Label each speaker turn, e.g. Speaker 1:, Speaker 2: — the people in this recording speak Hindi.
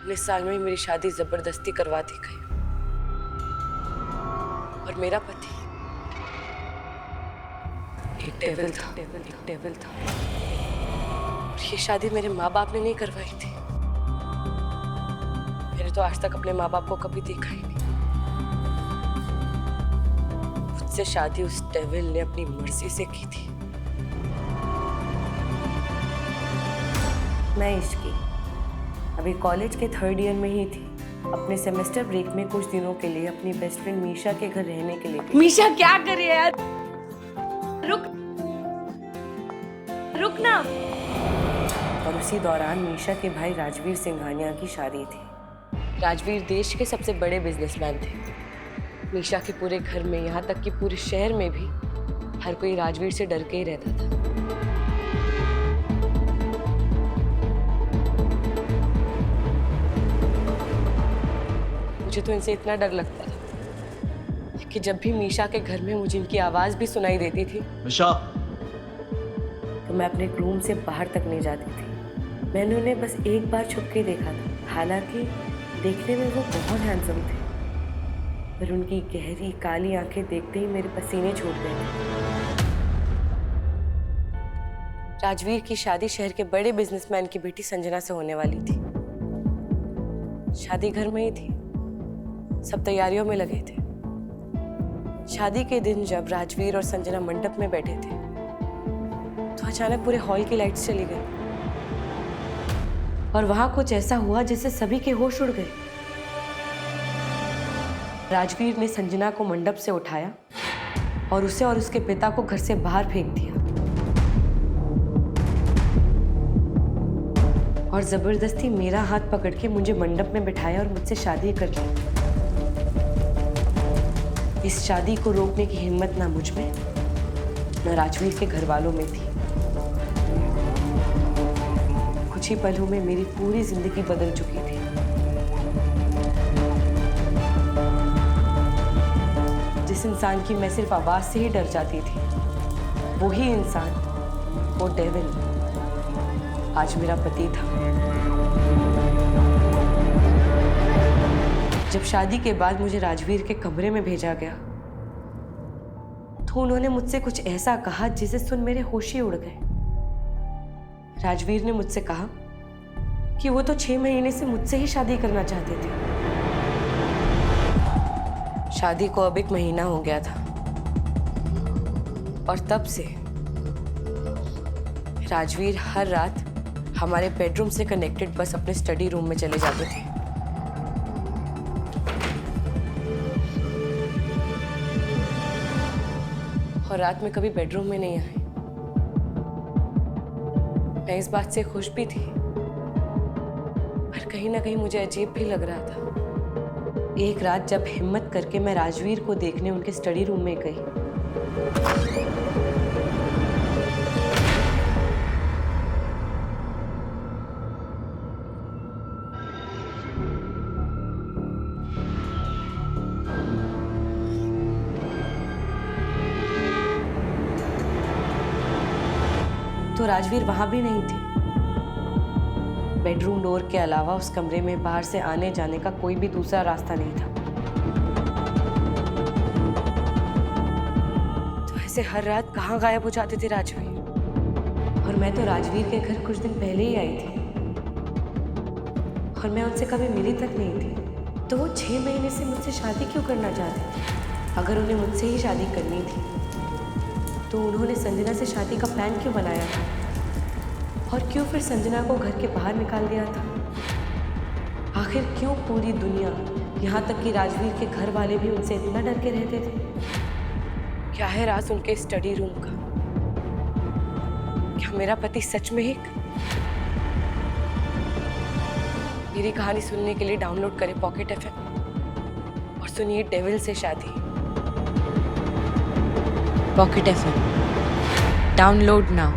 Speaker 1: 19 साल में ही मेरी शादी जबरदस्ती करवा दी गई और मेरा पति एक डेविल था। और ये शादी मेरे माँ बाप ने नहीं करवाई थी। मैंने तो आज तक अपने माँ बाप को कभी देखा ही नहीं। मुझसे शादी उस डेविल ने अपनी मर्जी से की थी।
Speaker 2: मैं इश्की अभी कॉलेज के 3rd ईयर में ही थी। अपने सेमेस्टर ब्रेक में कुछ दिनों के लिए अपनी बेस्ट फ्रेंड मीशा के घर रहने के लिए गई।
Speaker 3: मीशा क्या कर रही है यार? रुक ना।
Speaker 2: और उसी दौरान मीशा के भाई राजवीर सिंघानिया की शादी थी।
Speaker 1: राजवीर देश के सबसे बड़े बिजनेसमैन थे। मीशा के पूरे घर में, यहाँ तक कि पूरे शहर में भी हर कोई राजवीर से डर के ही रहता था। मुझे तो इनसे इतना डर लगता था कि जब भी मीशा के घर में मुझे इनकी आवाज भी सुनाई देती थी
Speaker 4: मीशा,
Speaker 2: तो मैं अपने रूम से बाहर तक नहीं जाती थी। मैंने उन्हें बस एक बार छुप के देखा था। हालांकि देखने में वो बहुत हैंडसम थे, पर उनकी गहरी काली आंखें देखते ही मेरे पसीने छूट गए।
Speaker 1: राजवीर की शादी शहर के बड़े बिजनेसमैन की बेटी संजना से होने वाली थी। शादी घर में ही थी, सब तैयारियों में लगे थे। शादी के दिन जब राजवीर और संजना मंडप में बैठे थे तो अचानक पूरे हॉल की लाइट्स चली गई और वहां कुछ ऐसा हुआ जिससे सभी के होश उड़ गए। राजवीर ने संजना को मंडप से उठाया और उसे और उसके पिता को घर से बाहर फेंक दिया और जबरदस्ती मेरा हाथ पकड़ के मुझे मंडप में बिठाया और मुझसे शादी कर ली। इस शादी को रोकने की हिम्मत ना मुझ में न राजवीर के घर वालों में थी। कुछ ही पलों में मेरी पूरी जिंदगी बदल चुकी थी। जिस इंसान की मैं सिर्फ आवाज से ही डर जाती थी, वो ही इंसान, वो डेविल, आज मेरा पति था। जब शादी के बाद मुझे राजवीर के कमरे में भेजा गया तो उन्होंने मुझसे कुछ ऐसा कहा जिसे सुन मेरे होश ही उड़ गए। राजवीर ने मुझसे कहा कि वो तो 6 महीने से मुझसे ही शादी करना चाहते थे। शादी को अब 1 महीना हो गया था और तब से राजवीर हर रात हमारे बेडरूम से कनेक्टेड बस अपने स्टडी रूम में चले जाते थे। और रात में कभी बेडरूम में नहीं आए। मैं इस बात से खुश भी थी, पर कहीं ना कहीं मुझे अजीब भी लग रहा था। एक रात जब हिम्मत करके मैं राजवीर को देखने उनके स्टडी रूम में गई तो राजवीर वहां भी नहीं थे। बेडरूम डोर के अलावा उस कमरे में बाहर से आने जाने का कोई भी दूसरा रास्ता नहीं था। तो ऐसे हर रात कहाँ गायब हो जाते थे राजवीर? और मैं तो राजवीर के घर कुछ दिन पहले ही आई थी और मैं उनसे कभी मिली तक नहीं थी। तो वो 6 महीने से मुझसे शादी क्यों करना चाहते थे? अगर उन्हें मुझसे ही शादी करनी थी तो उन्होंने संजना से शादी का प्लान क्यों बनाया था? और क्यों फिर संजना को घर के बाहर निकाल दिया था? आखिर क्यों पूरी दुनिया, यहाँ तक कि राजवीर के घर वाले भी उनसे इतना डर के रहते थे? क्या है राज उनके स्टडी रूम का? क्या मेरा पति सच में एक? मेरी कहानी सुनने के लिए डाउनलोड करें पॉकेट FM और सुनिए डेविल से शादी।
Speaker 3: Pocket FM, download now.